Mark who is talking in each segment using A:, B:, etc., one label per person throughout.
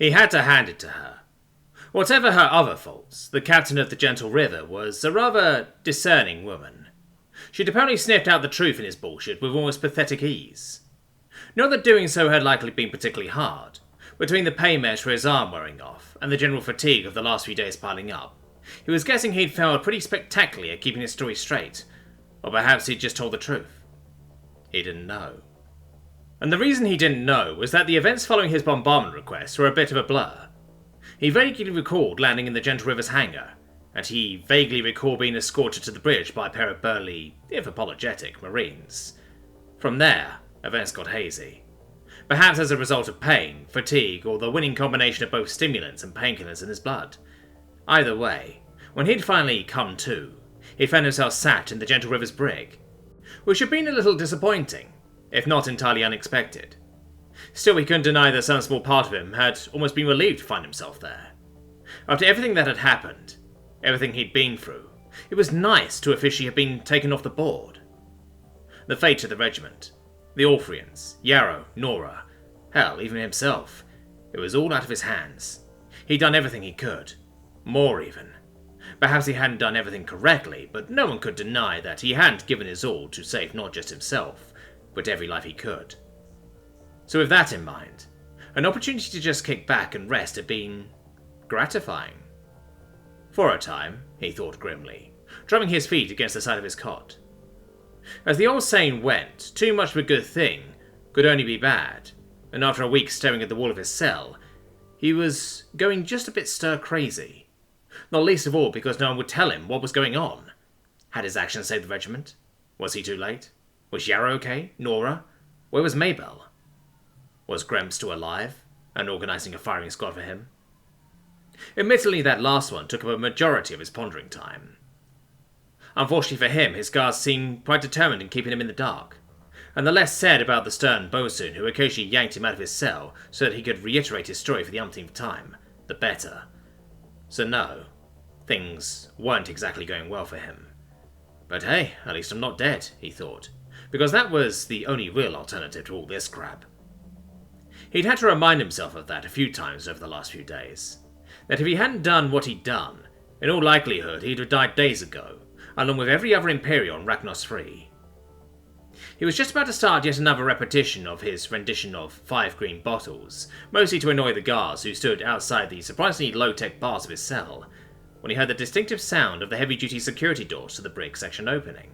A: He had to hand it to her. Whatever her other faults, the captain of the Gentle River was a rather discerning woman. She'd apparently sniffed out the truth in his bullshit with almost pathetic ease. Not that doing so had likely been particularly hard. Between the pay mesh for his arm wearing off, and the general fatigue of the last few days piling up, he was guessing he'd failed pretty spectacularly at keeping his story straight. Or perhaps he'd just told the truth. He didn't know. And the reason he didn't know was that the events following his bombardment request were a bit of a blur. He vaguely recalled landing in the Gentle River's hangar, and he vaguely recalled being escorted to the bridge by a pair of burly, if apologetic, Marines. From there, events got hazy. Perhaps as a result of pain, fatigue, or the winning combination of both stimulants and painkillers in his blood. Either way, when he'd finally come to, he found himself sat in the Gentle River's brig, which had been a little disappointing, if not entirely unexpected. Still, he couldn't deny that some small part of him had almost been relieved to find himself there. After everything that had happened, everything he'd been through, it was nice to officially have been taken off the board. The fate of the regiment, the Orphreans, Yarrow, Nora, hell, even himself, it was all out of his hands. He'd done everything he could. More even. Perhaps he hadn't done everything correctly, but no one could deny that he hadn't given his all to save not just himself, but every life he could. So with that in mind, an opportunity to just kick back and rest had been gratifying. For a time, he thought grimly, drumming his feet against the side of his cot. As the old saying went, too much of a good thing could only be bad, and after a week staring at the wall of his cell, he was going just a bit stir-crazy. Not least of all because no one would tell him what was going on. Had his actions saved the regiment? Was he too late? Was Yarrow okay? Nora? Where was Maybell? Was Graham still alive, and organising a firing squad for him? Admittedly, that last one took up a majority of his pondering time. Unfortunately for him, his guards seemed quite determined in keeping him in the dark, and the less said about the stern bosun who occasionally yanked him out of his cell so that he could reiterate his story for the umpteenth time, the better. So no, things weren't exactly going well for him. But hey, at least I'm not dead, he thought, because that was the only real alternative to all this crap. He'd had to remind himself of that a few times over the last few days. That if he hadn't done what he'd done, in all likelihood he'd have died days ago, along with every other Imperial on Ragnos 3. He was just about to start yet another repetition of his rendition of 5 green bottles, mostly to annoy the guards who stood outside the surprisingly low-tech bars of his cell, when he heard the distinctive sound of the heavy-duty security doors to the brig section opening.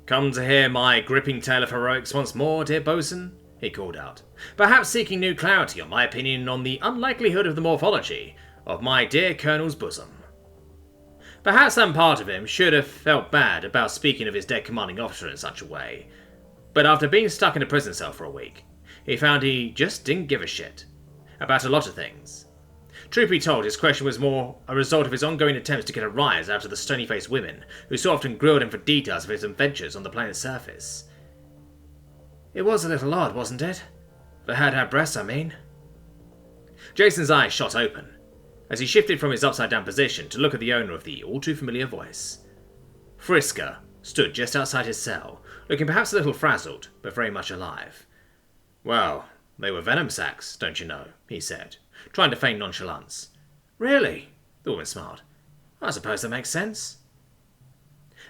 A: "Come to hear my gripping tale of heroics once more, dear bosun?" he called out, perhaps seeking new clarity on my opinion on the unlikelihood of the morphology of my dear Colonel's bosom. Perhaps some part of him should have felt bad about speaking of his dead commanding officer in such a way, but after being stuck in a prison cell for a week, he found he just didn't give a shit. About a lot of things. Truth be told, his question was more a result of his ongoing attempts to get a rise out of the stony-faced women who so often grilled him for details of his adventures on the planet's surface. It was a little odd, wasn't it? For her to have breasts, I mean. Jason's eyes shot open, as he shifted from his upside-down position to look at the owner of the all-too-familiar voice. Frisker stood just outside his cell, looking perhaps a little frazzled, but very much alive. "Well, they were venom sacs, don't you know," he said, trying to feign nonchalance. "Really?" The woman smiled. "I suppose that makes sense."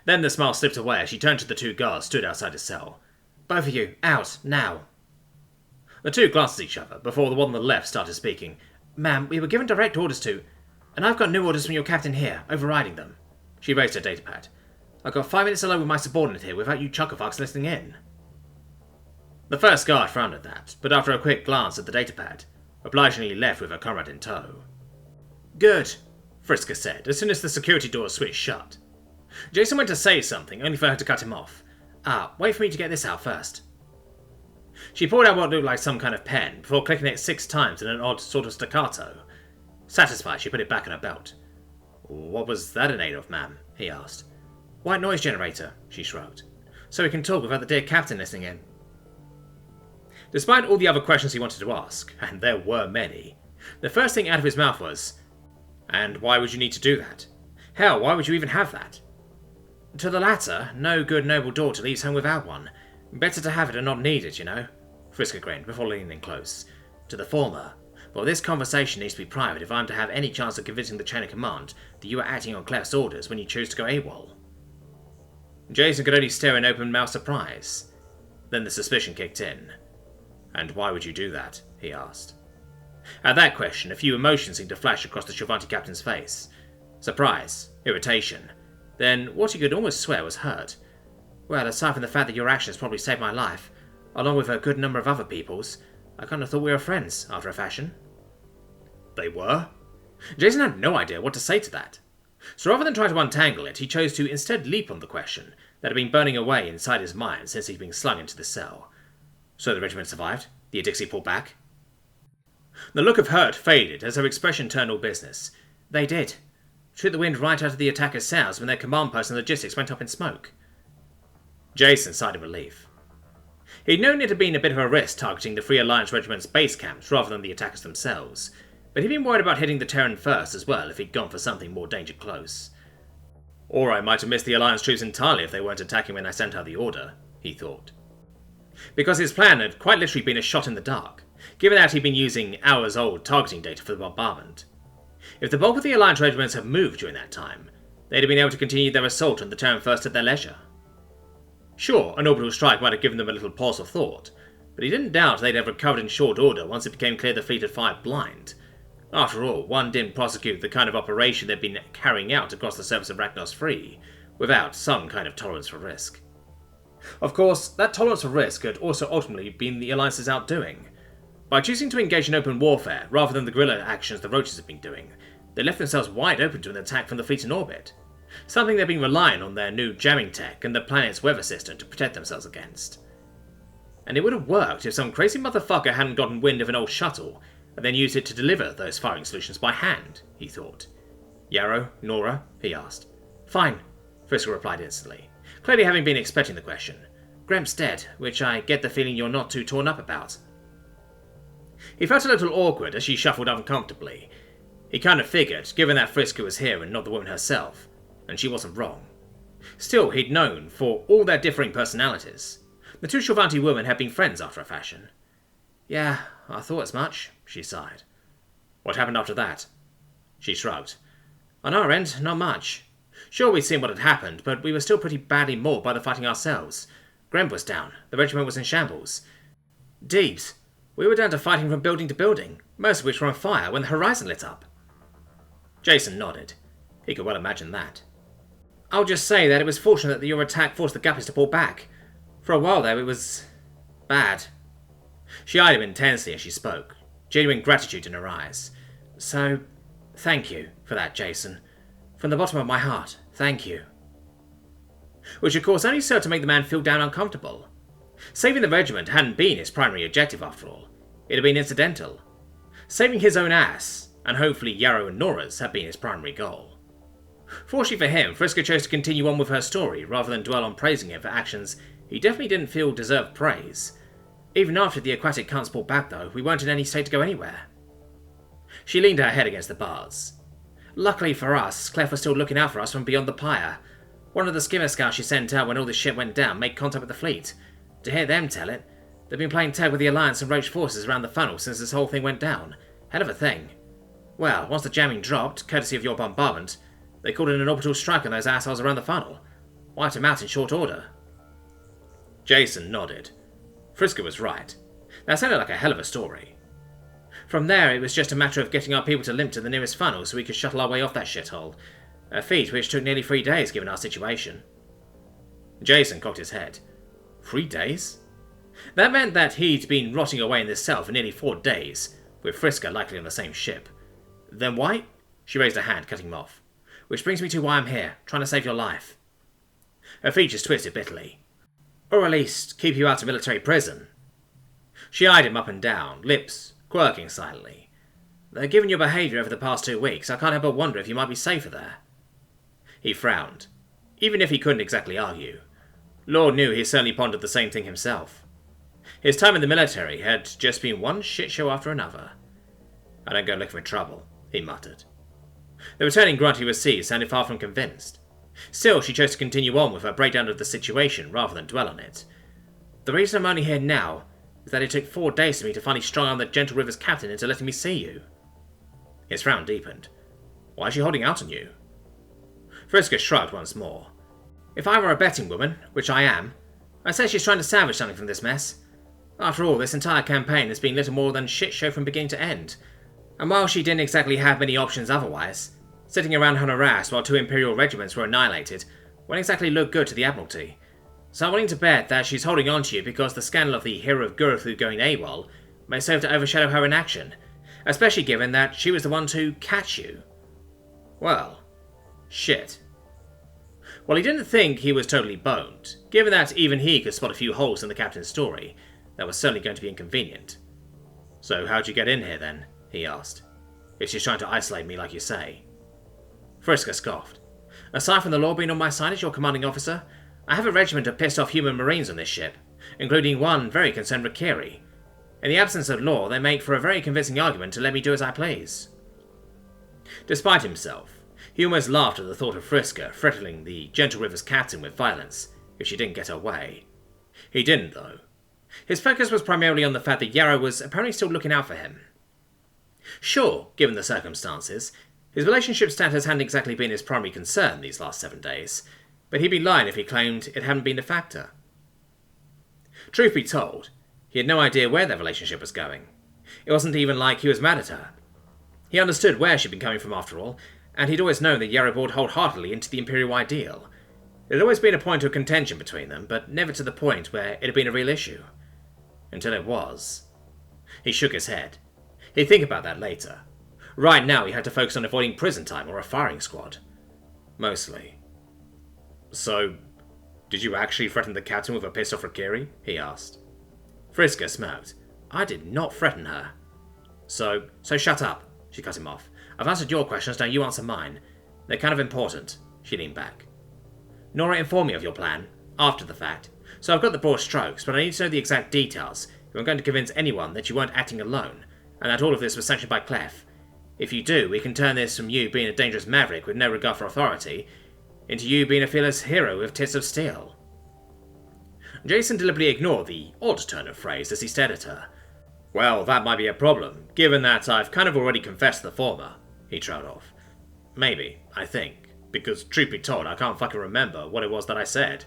A: Then the smile slipped away as she turned to the 2 guards stood outside his cell. "Both of you, out, now." The 2 glanced at each other before the one on the left started speaking. "Ma'am, we were given direct orders to, and I've got new orders from your captain here, overriding them." She raised her datapad. "I've got 5 minutes alone with my subordinate here without you chuckafucks listening in." The first guard frowned at that, but after a quick glance at the datapad, obligingly left with her comrade in tow. "Good," Frisker said, as soon as the security door switched shut. Jason went to say something, only for her to cut him off. Wait for me to get this out first." She pulled out what looked like some kind of pen, before clicking it 6 times in an odd sort of staccato. Satisfied, she put it back in her belt. "What was that in aid of, ma'am?" he asked. "White noise generator," she shrugged. "So we can talk without the dear captain listening in." Despite all the other questions he wanted to ask, and there were many, the first thing out of his mouth was, "And why would you need to do that? Hell, why would you even have that?" "To the latter, no good noble daughter leaves home without one. Better to have it and not need it, you know," Frisker grinned before leaning close. "To the former, Well, this conversation needs to be private if I'm to have any chance of convincing the chain of command that you were acting on Clef's orders when you chose to go AWOL." Jason could only stare in open-mouthed surprise. Then the suspicion kicked in. "And why would you do that?" he asked. At that question, a few emotions seemed to flash across the Chavez captain's face. Surprise, irritation, then what he could almost swear was hurt. "Well, aside from the fact that your actions probably saved my life, along with a good number of other people's, I kind of thought we were friends, after a fashion." They were? Jason had no idea what to say to that. So rather than try to untangle it, he chose to instead leap on the question that had been burning away inside his mind since he'd been slung into the cell. "So the regiment survived? The Adixi pulled back?" The look of hurt faded as her expression turned all business. "They did. Took the wind right out of the attackers' sails when their command post and logistics went up in smoke." Jason sighed in relief. He'd known it had been a bit of a risk targeting the Free Alliance Regiment's base camps rather than the attackers themselves, but he'd been worried about hitting the Terran first as well if he'd gone for something more danger close. "Or I might have missed the Alliance troops entirely if they weren't attacking when I sent out the order," he thought. Because his plan had quite literally been a shot in the dark, given that he'd been using hours-old targeting data for the bombardment. If the bulk of the Alliance regiments had moved during that time, they'd have been able to continue their assault on the Terran first at their leisure. Sure, an orbital strike might have given them a little pause of thought, but he didn't doubt they'd have recovered in short order once it became clear the fleet had fired blind. After all, one didn't prosecute the kind of operation they'd been carrying out across the surface of Ragnos Free without some kind of tolerance for risk. Of course, that tolerance for risk had also ultimately been the Alliance's outdoing. By choosing to engage in open warfare rather than the guerrilla actions the Roaches had been doing, they left themselves wide open to an attack from the fleet in orbit, something they'd been relying on their new jamming tech and the planet's weather system to protect themselves against. And it would have worked if some crazy motherfucker hadn't gotten wind of an old shuttle and then used it to deliver those firing solutions by hand, he thought. "Yarrow? Nora?" he asked. "Fine," Frisker replied instantly, clearly having been expecting the question. "Gremp's dead, which I get the feeling you're not too torn up about." He felt a little awkward as she shuffled uncomfortably. He kind of figured, given that Frisker was here and not the woman herself, and she wasn't wrong. Still, he'd known, for all their differing personalities, the two Chavez women had been friends after a fashion. "Yeah, I thought as much," she sighed. "What happened after that?" She shrugged. "On our end, not much. Sure, we'd seen what had happened, but we were still pretty badly mauled by the fighting ourselves. Gremp was down, the regiment was in shambles. Deebs, we were down to fighting from building to building, most of which were on fire when the horizon lit up." Jason nodded. He could well imagine that. "I'll just say that it was fortunate that your attack forced the Guppies to pull back. For a while there, it was bad." She eyed him intensely as she spoke, genuine gratitude in her eyes. "So, thank you for that, Jason. From the bottom of my heart, thank you." Which of course only served to make the man feel down uncomfortable. Saving the regiment hadn't been his primary objective after all. It had been incidental. Saving his own ass, and hopefully Yarrow and Nora's, had been his primary goal. Fortunately for him, Frisker chose to continue on with her story rather than dwell on praising him for actions he definitely didn't feel deserved praise. "Even after the aquatic cunts pulled back though, we weren't in any state to go anywhere." She leaned her head against the bars. "Luckily for us, Clef was still looking out for us from beyond the pyre. One of the skimmer scouts she sent out when all this shit went down made contact with the fleet. To hear them tell it, they've been playing tag with the Alliance and Roach forces around the funnel since this whole thing went down. Hell of a thing. Well, once the jamming dropped, courtesy of your bombardment, they called in an orbital strike on those assholes around the funnel. Wiped them out in short order." Jason nodded. Frisker was right. That sounded like a hell of a story. From there, it was just a matter of getting our people to limp to the nearest funnel so we could shuttle our way off that shithole. A feat which took nearly 3 days given our situation. Jason cocked his head. 3 days? That meant that he'd been rotting away in this cell for nearly 4 days, with Frisker likely on the same ship. "Then why?" She raised her hand, cutting him off. "Which brings me to why I'm here, trying to save your life." Her features twisted bitterly. "Or at least, keep you out of military prison." She eyed him up and down, lips quirking silently. "Given your behaviour over the past 2 weeks, I can't help but wonder if you might be safer there." He frowned, even if he couldn't exactly argue. Lord knew he certainly pondered the same thing himself. His time in the military had just been one shit show after another. "I don't go looking for trouble," he muttered. The returning grunt he received sounded far from convinced. Still, she chose to continue on with her breakdown of the situation rather than dwell on it. "The reason I'm only here now is that it took 4 days for me to finally strong-arm the Gentle River's captain into letting me see you." His frown deepened. "Why is she holding out on you?" Frisker shrugged once more. "If I were a betting woman, which I am, I'd say she's trying to salvage something from this mess. After all, this entire campaign has been little more than a shit show from beginning to end. And while she didn't exactly have many options otherwise, sitting around on her ass while 2 Imperial regiments were annihilated won't exactly look good to the Admiralty. So I'm willing to bet that she's holding on to you because the scandal of the hero of Guruthu going AWOL may serve to overshadow her inaction, especially given that she was the one to catch you." Well, shit. Well, he didn't think he was totally boned. Given that even he could spot a few holes in the captain's story, that was certainly going to be inconvenient. "So how'd you get in here then?" he asked. "If she's trying to isolate me like you say." Frisker scoffed. "Aside from the law being on my side as your commanding officer, I have a regiment of pissed off human marines on this ship, including one very concerned Rakiri. In the absence of law, they make for a very convincing argument to let me do as I please." Despite himself, he almost laughed at the thought of Frisker threatening the Gentle River's captain with violence if she didn't get her way. He didn't, though. His focus was primarily on the fact that Yarrow was apparently still looking out for him. Sure, given the circumstances, his relationship status hadn't exactly been his primary concern these last 7 days, but he'd be lying if he claimed it hadn't been a factor. Truth be told, he had no idea where their relationship was going. It wasn't even like he was mad at her. He understood where she'd been coming from after all, and he'd always known that Yarrow bought wholeheartedly into the Imperial ideal. It had always been a point of contention between them, but never to the point where it had been a real issue. Until it was. He shook his head. He'd think about that later. Right now he had to focus on avoiding prison time or a firing squad. Mostly. "So, did you actually threaten the captain with a pissed-off Rakiri?" he asked. Frisker smirked. "I did not threaten her." So shut up," she cut him off. "I've answered your questions, now you answer mine. They're kind of important." She leaned back. "Nora informed me of your plan, after the fact, so I've got the broad strokes, but I need to know the exact details if I'm going to convince anyone that you weren't acting alone, and that all of this was sanctioned by Clef. If you do, we can turn this from you being a dangerous maverick with no regard for authority into you being a fearless hero with tits of steel." Jason deliberately ignored the odd turn of phrase as he stared at her. "Well, that might be a problem, given that I've kind of already confessed the former," he trailed off. "Maybe, I think, because truth be told, I can't fucking remember what it was that I said."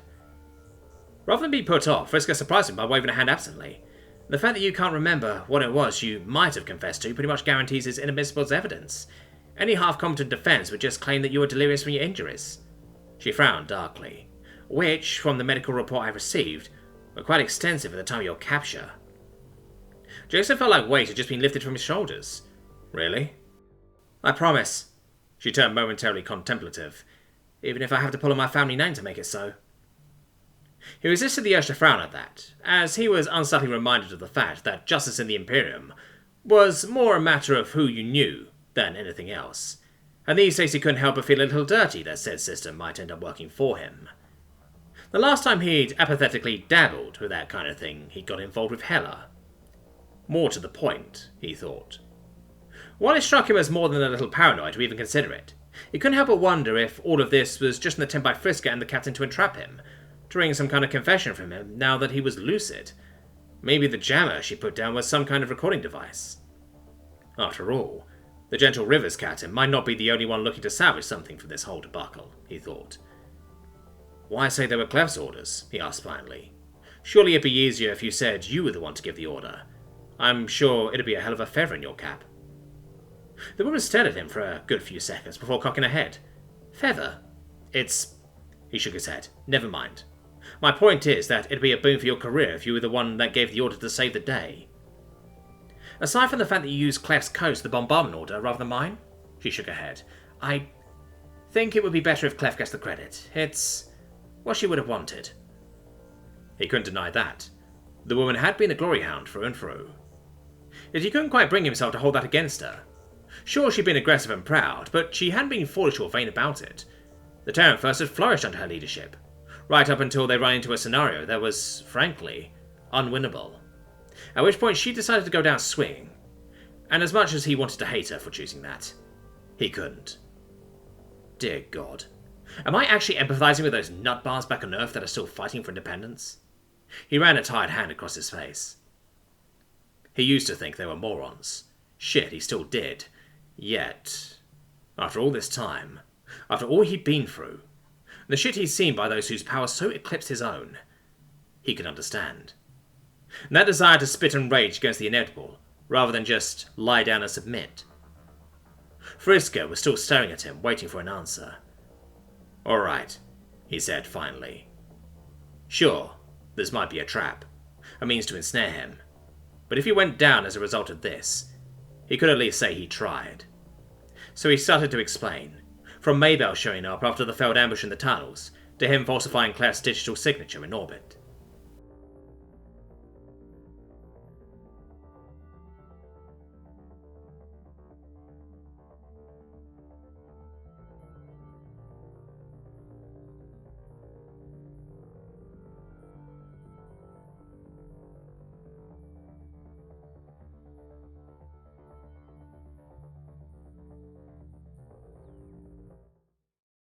A: Rather than be put off, Frisker surprised him by waving a hand absently. The fact that you can't remember what it was you might have confessed to pretty much guarantees it's inadmissible as evidence. Any half-competent defense would just claim that you were delirious from your injuries. She frowned darkly, which, from the medical report I received, were quite extensive at the time of your capture. Jason felt like weight had just been lifted from his shoulders. "Really?" "I promise." She turned momentarily contemplative. "Even if I have to pull on my family name to make it so." He resisted the urge to frown at that, as he was unsubtly reminded of the fact that justice in the Imperium was more a matter of who you knew than anything else, and these days he couldn't help but feel a little dirty that said system might end up working for him. The last time he'd apathetically dabbled with that kind of thing, he got involved with Hela. More to the point, he thought. While it struck him as more than a little paranoid to even consider it, he couldn't help but wonder if all of this was just an attempt by Frisker and the captain to entrap him, to wring some kind of confession from him now that he was lucid. Maybe the jammer she put down was some kind of recording device. After all, the Gentle River's captain might not be the only one looking to salvage something from this whole debacle, he thought. "Why say they were Clef's orders?" he asked finally. "Surely it'd be easier if you said you were the one to give the order. I'm sure it'd be a hell of a feather in your cap." The woman stared at him for a good few seconds before cocking her head. "Feather? It's..." He shook his head. "Never mind. My point is that it'd be a boon for your career if you were the one that gave the order to save the day." "Aside from the fact that you used Clef's codes to the bombardment order rather than mine?" She shook her head. "I think it would be better if Clef gets the credit. It's what she would have wanted." He couldn't deny that. The woman had been a glory hound through and through. Yet he couldn't quite bring himself to hold that against her. Sure, she'd been aggressive and proud, but she hadn't been foolish or vain about it. The Terran First had flourished under her leadership, right up until they ran into a scenario that was, frankly, unwinnable. At which point she decided to go down swinging. And as much as he wanted to hate her for choosing that, he couldn't. Dear God. Am I actually empathizing with those nutbars back on Earth that are still fighting for independence? He ran a tired hand across his face. He used to think they were morons. Shit, he still did. Yet, after all this time, after all he'd been through, the shit he'd seen by those whose power so eclipsed his own, he could understand. And that desire to spit and rage against the inevitable, rather than just lie down and submit. Frisker was still staring at him, waiting for an answer. "All right," he said finally. "Sure, this might be a trap, a means to ensnare him. But if he went down as a result of this, he could at least say he tried." So he started to explain, from Maybell showing up after the failed ambush in the tunnels, to him falsifying Claire's digital signature in orbit.